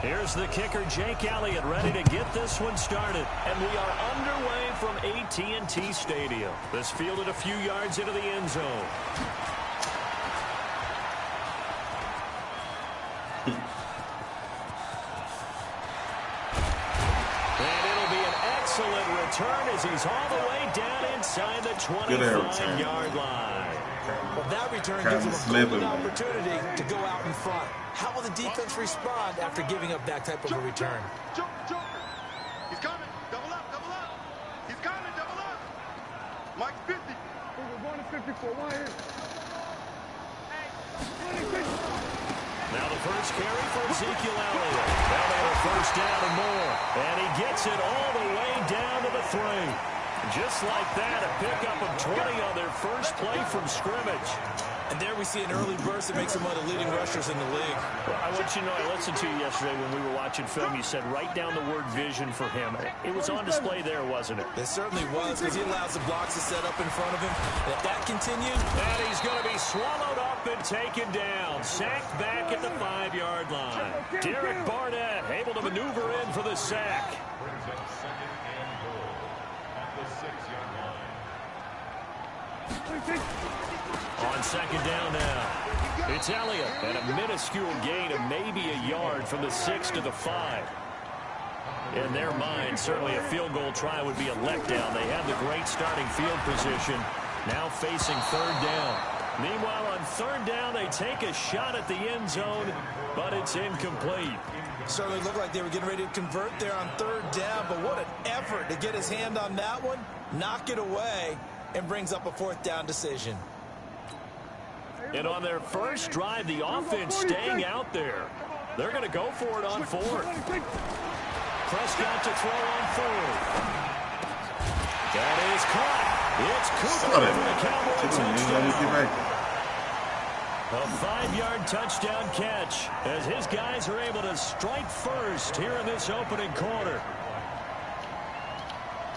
Here's the kicker, Jake Elliott, ready to get this one started. And we are underway from AT&T Stadium. This fielded a few yards into the end zone. And it'll be an excellent return as he's all the way down inside the 25-yard line. Well, that return gives him a golden opportunity to go out in front. How will the defense respond after giving up that type of a return? He's coming. Double up, double up. He's coming, double up. Mike 50. We're going to 54. One here. Now the first carry for Ezekiel Elliott. Now they have a first down and more. And he gets it all the way down to the 3. Just like that, a pickup of 20 on their first play from scrimmage. And there we see an early burst that makes him one of the leading rushers in the league. Well, I want you to know, I listened to you yesterday when we were watching film. You said write down the word vision for him. It was on display there, wasn't it? It certainly was, because he allows the blocks to set up in front of him. And if that continued, and he's going to be swallowed up and taken down. Sacked back at the 5-yard line. Derek Barnett able to maneuver in for the sack. On second down now, it's Elliott, and a minuscule gain of maybe a yard from the 6 to the 5. In their mind, certainly a field goal try would be a letdown. They have the great starting field position, now facing third down. Meanwhile, on third down, they take a shot at the end zone, but it's incomplete. Certainly looked like they were getting ready to convert there on third down, but what an effort to get his hand on that one, knock it away, and brings up a fourth down decision. And on their first drive, the offense staying out there. They're going to go for it on fourth. Prescott to throw on fourth. That is caught. It's Cooper for the Cowboys touchdown. A 5-yard touchdown catch as his guys are able to strike first here in this opening quarter.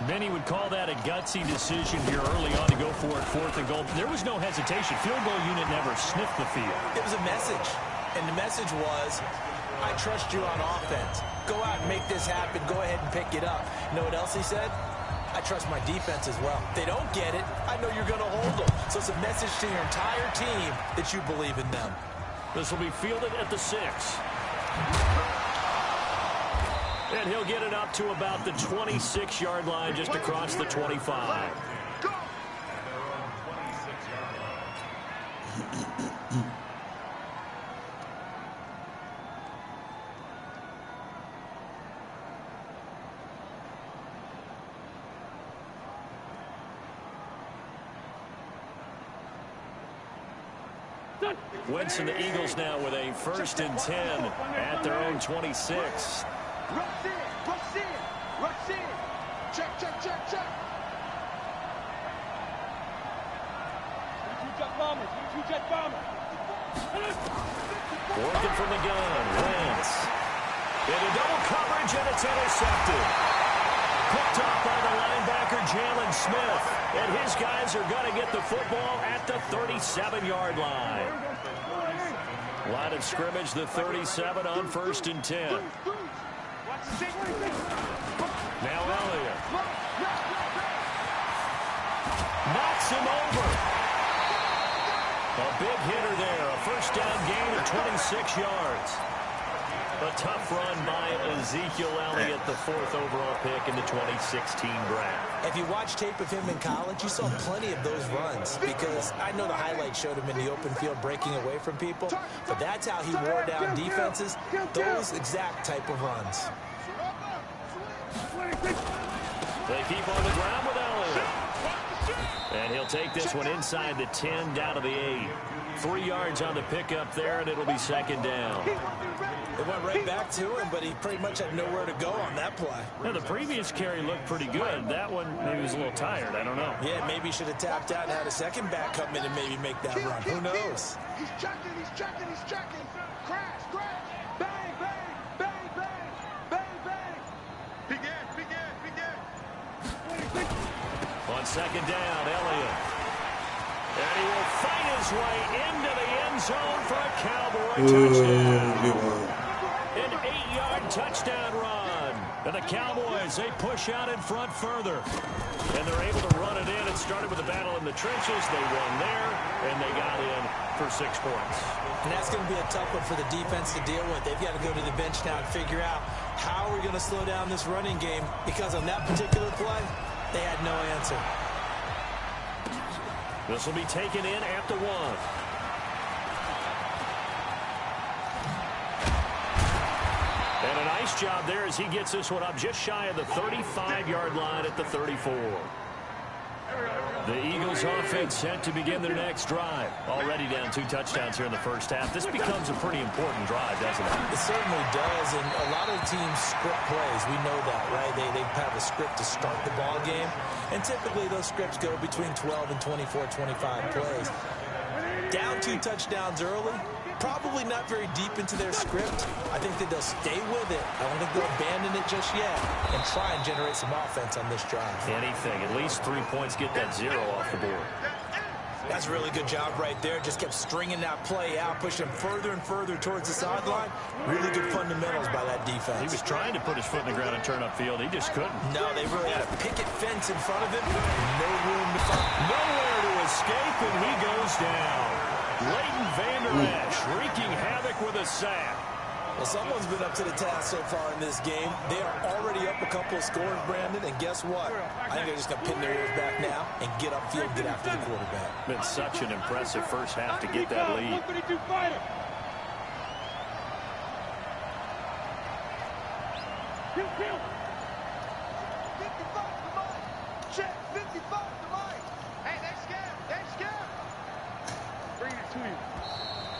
Many would call that a gutsy decision here early on to go for it, fourth and goal. There was no hesitation. Field goal unit never sniffed the field. It was a message, and the message was, I trust you on offense. Go out and make this happen. Go ahead and pick it up. You know what else he said? I trust my defense as well. If they don't get it, I know you're going to hold them. So it's a message to your entire team that you believe in them. This will be fielded at the 6. And he'll get it up to about the 26-yard line, just across the 25. Wentz and the Eagles now with a 1st and 10 at their own 26. Rush in, rush in, rush in. Check, check, check, check. Two-jet bombers, two-jet bombers. Working from the gun, Wentz. Into double coverage, and it's intercepted. Picked off by the linebacker, Jalen Smith. And his guys are going to get the football at the 37-yard line. Line of scrimmage, the 37 on 1st and 10. Now Elliott. Knocks him over. A big hitter there. A first down gain of 26 yards. A tough run by Ezekiel Elliott, the 4th overall pick in the 2016 draft. If you watch tape of him in college, you saw plenty of those runs, because I know the highlights showed him in the open field breaking away from people, but that's how he wore down defenses, those exact type of runs. They keep on the ground with Elliott. And he'll take this one inside the 10, down to the 8. 3 yards on the pickup there, and it'll be 2nd down. It went right back to him, but he pretty much had nowhere to go on that play. Now, the previous carry looked pretty good. That one, maybe he was a little tired. I don't know. Yeah, maybe he should have tapped out and had a second back come in and maybe make that run. Who knows? He's checking, he's checking, he's checking. Crash, crash. Bang, bang, bang, bang, bang, bang. Begin, begin, begin. On 2nd down, Elliott. And he will fight his way into the end zone for a Cowboy touchdown. An 8-yard touchdown run. And the Cowboys, they push out in front further. And they're able to run it in. It started with a battle in the trenches. They won there, and they got in for 6 points. And that's going to be a tough one for the defense to deal with. They've got to go to the bench now and figure out how are we going to slow down this running game, because on that particular play, they had no answer. This will be taken in at the 1. And a nice job there as he gets this one up just shy of the 35-yard line at the 34. The Eagles offense set to begin their next drive. Already down 2 touchdowns here in the first half. This becomes a pretty important drive, doesn't it? It certainly does, and a lot of teams script plays. We know that, right? They have a script to start the ball game, and typically those scripts go between 12 and 24, 25 plays. Down 2 touchdowns early, probably not very deep into their script. I think that they'll stay with it. I don't think they'll abandon it just yet and try and generate some offense on this drive. Anything. At least 3 points, get that 0 off the board. That's a really good job right there. Just kept stringing that play out, pushing him further and further towards the sideline. Really good fundamentals by that defense. He was trying to put his foot in the ground and turn upfield. He just couldn't. No, they really had a picket fence in front of him. No room to find. Nowhere to escape, and he goes down. Leighton Vander Esch wreaking havoc with a sack. Well, someone's been up to the task so far in this game. They are already up a couple of scores, Brandon, and guess what? I think they're just going to pin their ears back now and get upfield, get after the quarterback. Been such an impressive first half to get that lead.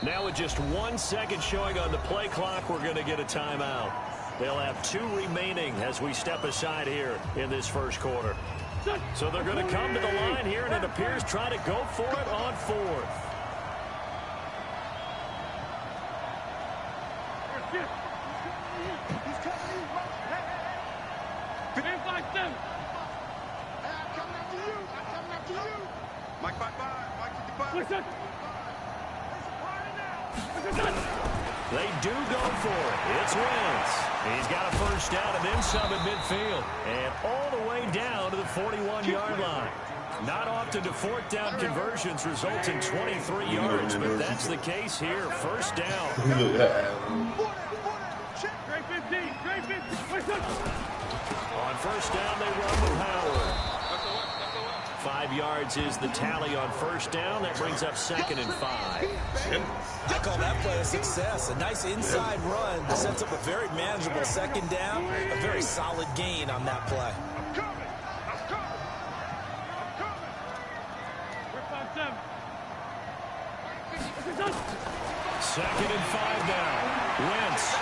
Now with just 1 second showing on the play clock, we're going to get a timeout. They'll have 2 remaining as we step aside here in this first quarter. So they're going to come to the line here, and it appears try to go for it on 4th. They do go for it. It's Wentz. He's got a first down and then some at midfield. And all the way down to the 41-yard line. Not often do 4th down conversions result in 23 yards, but that's the case here. First down. On first down, they run with Howard. 5 yards is the tally on first down. That brings up 2nd and 5. I call that play a success. A nice inside run that sets up a very manageable 2nd down. A very solid gain on that play. Second and 5 now. Wentz.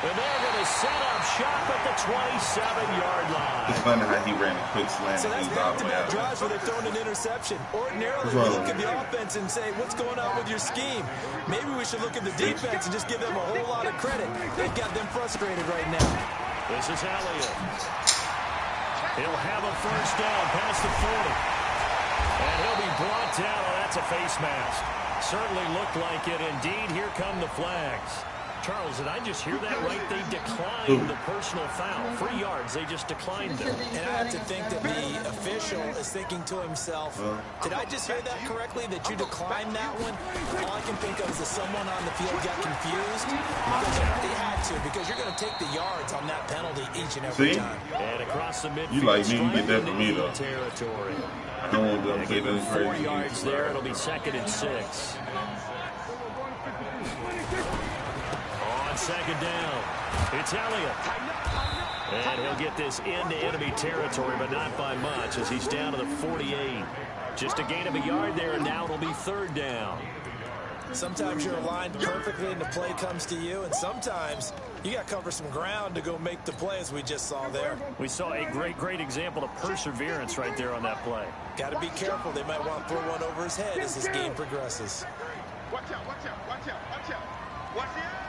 And they're going to set up shop at the 27-yard line. It's funny how he ran a quick slant. So that's back-to-back drives where they've thrown an interception. Ordinarily, we look at the offense and say, what's going on with your scheme? Maybe we should look at the defense and just give them a whole lot of credit. They've got them frustrated right now. This is Elliott. He'll have a first down past the 40. And he'll be brought down. Oh, that's a face mask. Certainly looked like it. Indeed, here come the flags. Charles, did I just hear that right? They declined the personal foul. 3 yards, they just declined it. And I have to think that the official is thinking to himself, did I just hear that correctly, that you declined that one? All I can think of is that someone on the field got confused. Because they had to, because you're going to take the yards on that penalty each and every time. And across the midfield, you like me, you get that from me, though. Territory. I don't want them to say this crazy. 4 yards there, it'll be 2nd and 6. On 2nd down, it's Elliott. And he'll get this into enemy territory, but not by much as he's down to the 48. Just a gain of a yard there, and now it'll be 3rd down. Sometimes you're aligned perfectly and the play comes to you, and sometimes you got to cover some ground to go make the play, as we just saw there. We saw a great example of perseverance right there on that play. Got to be careful. They might want to throw one over his head as this game progresses. Watch out, watch out, watch out, watch out. Watch out.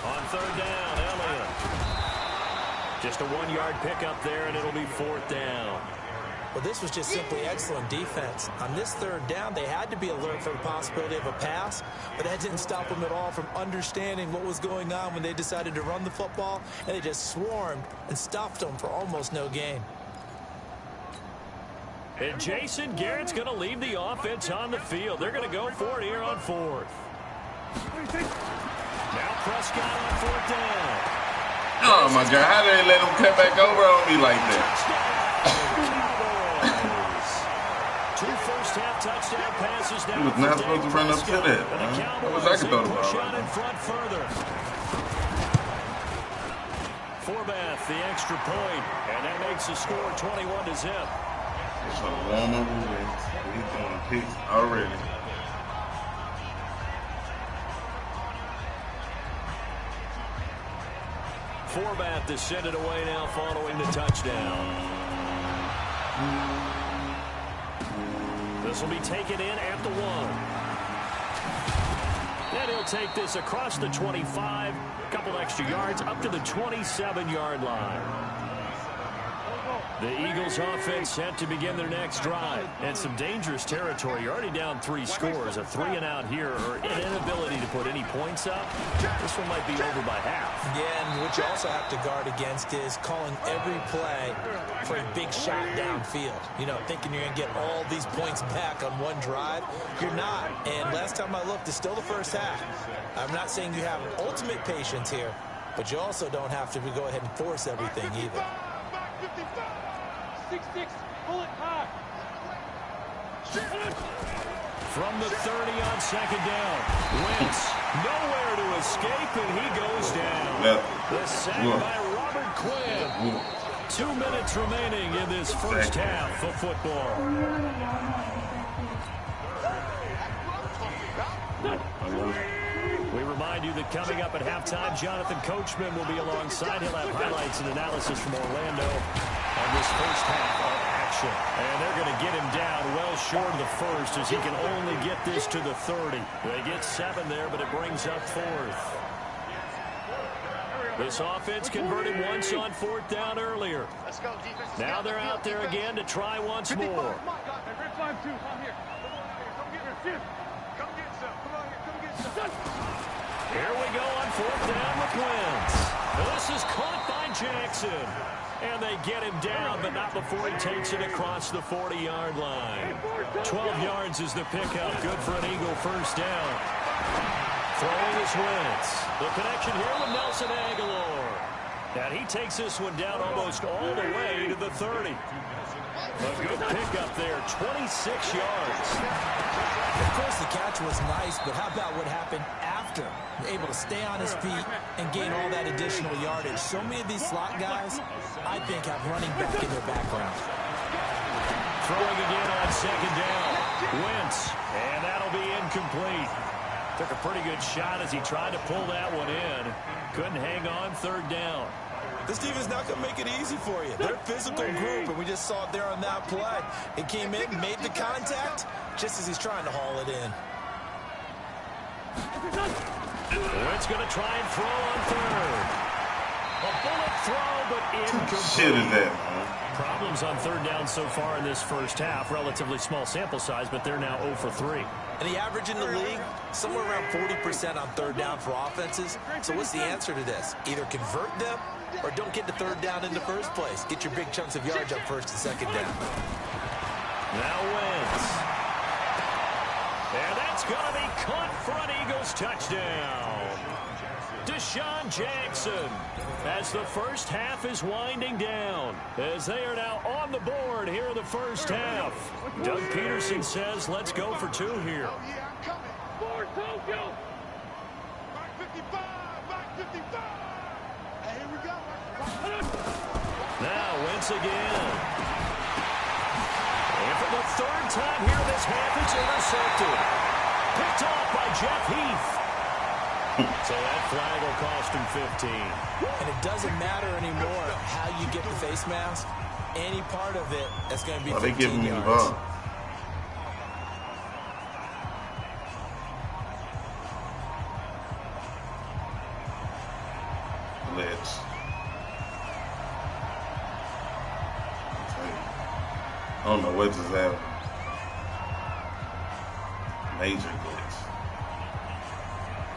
On 3rd down, Elliott. Just a 1-yard pickup there, and it'll be 4th down. Well, this was just simply excellent defense. On this third down, they had to be alert for the possibility of a pass, but that didn't stop them at all from understanding what was going on when they decided to run the football, and they just swarmed and stuffed them for almost no gain. And Jason Garrett's going to leave the offense on the field. They're going to go for it here on fourth. Now Prescott on fourth down. Oh, my God. How did they let him cut back over on me like that? Two first-half touchdown passes now. He was not supposed to run up to that, man. I wish I could throw the ball push right out in now. front further. Forbath, the extra point, and that makes the score 21-0. It's a warm up away. He's throwing picks already. Forbath to send it away now following the touchdown. This will be taken in at the 1. And he'll take this across the 25, a couple extra yards up to the 27-yard line. The Eagles offense set to begin their next drive. And some dangerous territory. You're already down 3 scores. A 3-and-out here or an inability to put any points up. This one might be over by half. Yeah, and what you also have to guard against is calling every play for a big shot downfield. You know, thinking you're going to get all these points back on one drive. You're not. And last time I looked, it's still the first half. I'm not saying you have ultimate patience here, but you also don't have to go ahead and force everything either. 6-6, pull it high. From the 30 on second down. Wentz nowhere to escape, and he goes down. The sack by Robert Quinn. 2 minutes remaining in this first half of football. We remind you that coming up at halftime, Jonathan Coachman will be alongside. He'll have highlights and analysis from Orlando on this first half of action. And they're going to get him down well short of the first as he can only get this to the 30. They get 7 there, but it brings up fourth. This offense converted once on fourth down earlier. Now they're out there again to try once more. Here we go on fourth down with Wentz. This is caught by Jackson. And they get him down, but not before he takes it across the 40-yard line. 12 yards is the pickup. Good for an Eagle first down. Throwing is Wentz. The connection here with Nelson Aguilar. And he takes this one down almost all the way to the 30. A good pickup there, 26 yards. Of course, the catch was nice, but how about what happened after? Able to stay on his feet and gain all that additional yardage. So many of these slot guys, I think, have running back in their background. Throwing again on second down. Wentz, and that'll be incomplete. Took a pretty good shot as he tried to pull that one in. Couldn't hang on third down. This team is not going to make it easy for you. They're a physical group, and we just saw it there on that play. It came in, made the contact, just as he's trying to haul it in. Wentz going to try and throw on third. A bullet throw, but incomplete. Shit is that, man? Problems on third down so far in this first half. Relatively small sample size, but they're now 0 for 3. And the average in the league, somewhere around 40% on third down for offenses. So what's the answer to this? Either convert them or don't get the third down in the first place. Get your big chunks of yards up first and second down. Now Wentz. And that's going to be caught for an Eagles touchdown. Deshaun Jackson, as the first half is winding down, as they are now on the board here in the first half. Doug Peterson says, let's go for 2 here. Oh, yeah, I'm coming. Forward, Tokyo. Back 55, back 55. And here we go. Now Wentz again. And for the third time here this half, it's intercepted. Picked off by Jeff Heath. So that flag will cost him 15. And it doesn't matter anymore how you get the face mask. Any part of it, that's going to be 15 yards. They giving me the ball. Blitz. I don't know what just happened. Major glitch.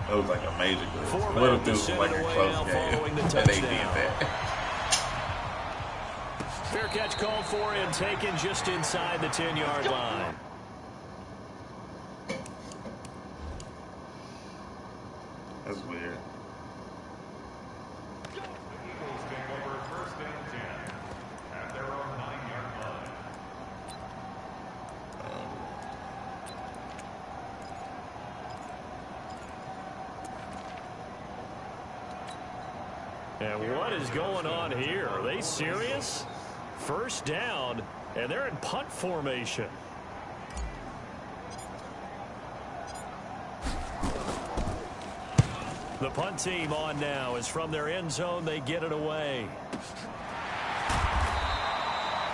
That was like a major glitch. What if this was like a close game and they did that? Fair catch called for him, taken just inside the 10-yard line. That's weird. And what is going on here? Are they serious? First down, and they're in punt formation. The punt team on now is from their end zone. They get it away.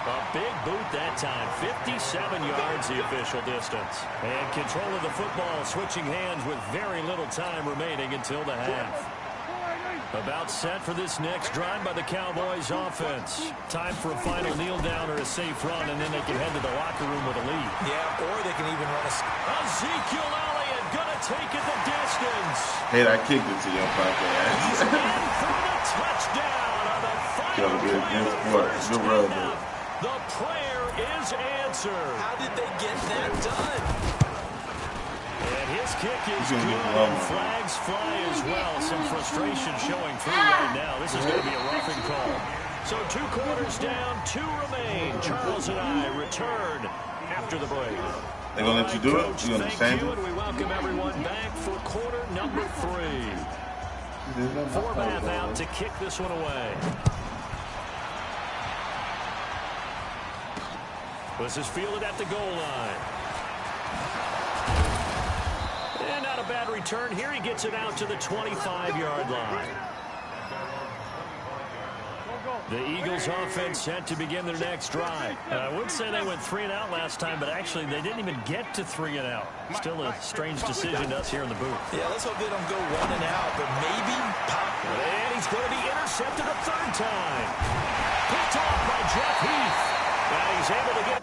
A big boot that time. 57 yards the official distance. And control of the football switching hands with very little time remaining until the half. About set for this next drive by the Cowboys offense. Time for a final kneel down or a safe run, and then they can head to the locker room with a lead. Yeah, or they can even run a... Ezekiel Elliott gonna take it the distance. Hey, I kicked it to your podcast. He's in for the touchdown on the final play. The prayer is answered. How did they get that done? And his kick is good, and flags fly as well. Some frustration showing through right now. This is going to be a roughing call. So 2 quarters down, 2 remain. Charles and I return after the break. They're going to let you do it? You understand it? And we welcome everyone back for quarter number 3. Forbath out to kick this one away. This is fielded at the goal line. And not a bad return here. He gets it out to the 25-yard line. The Eagles offense set to begin their next drive. I would say they went 3 and out last time, but actually they didn't even get to 3 and out. Still a strange decision to us here in the booth. Yeah, let's hope they don't go 1 and out, but maybe pop. And he's going to be intercepted a 3rd time. Picked off by Jeff Heath. And he's able to get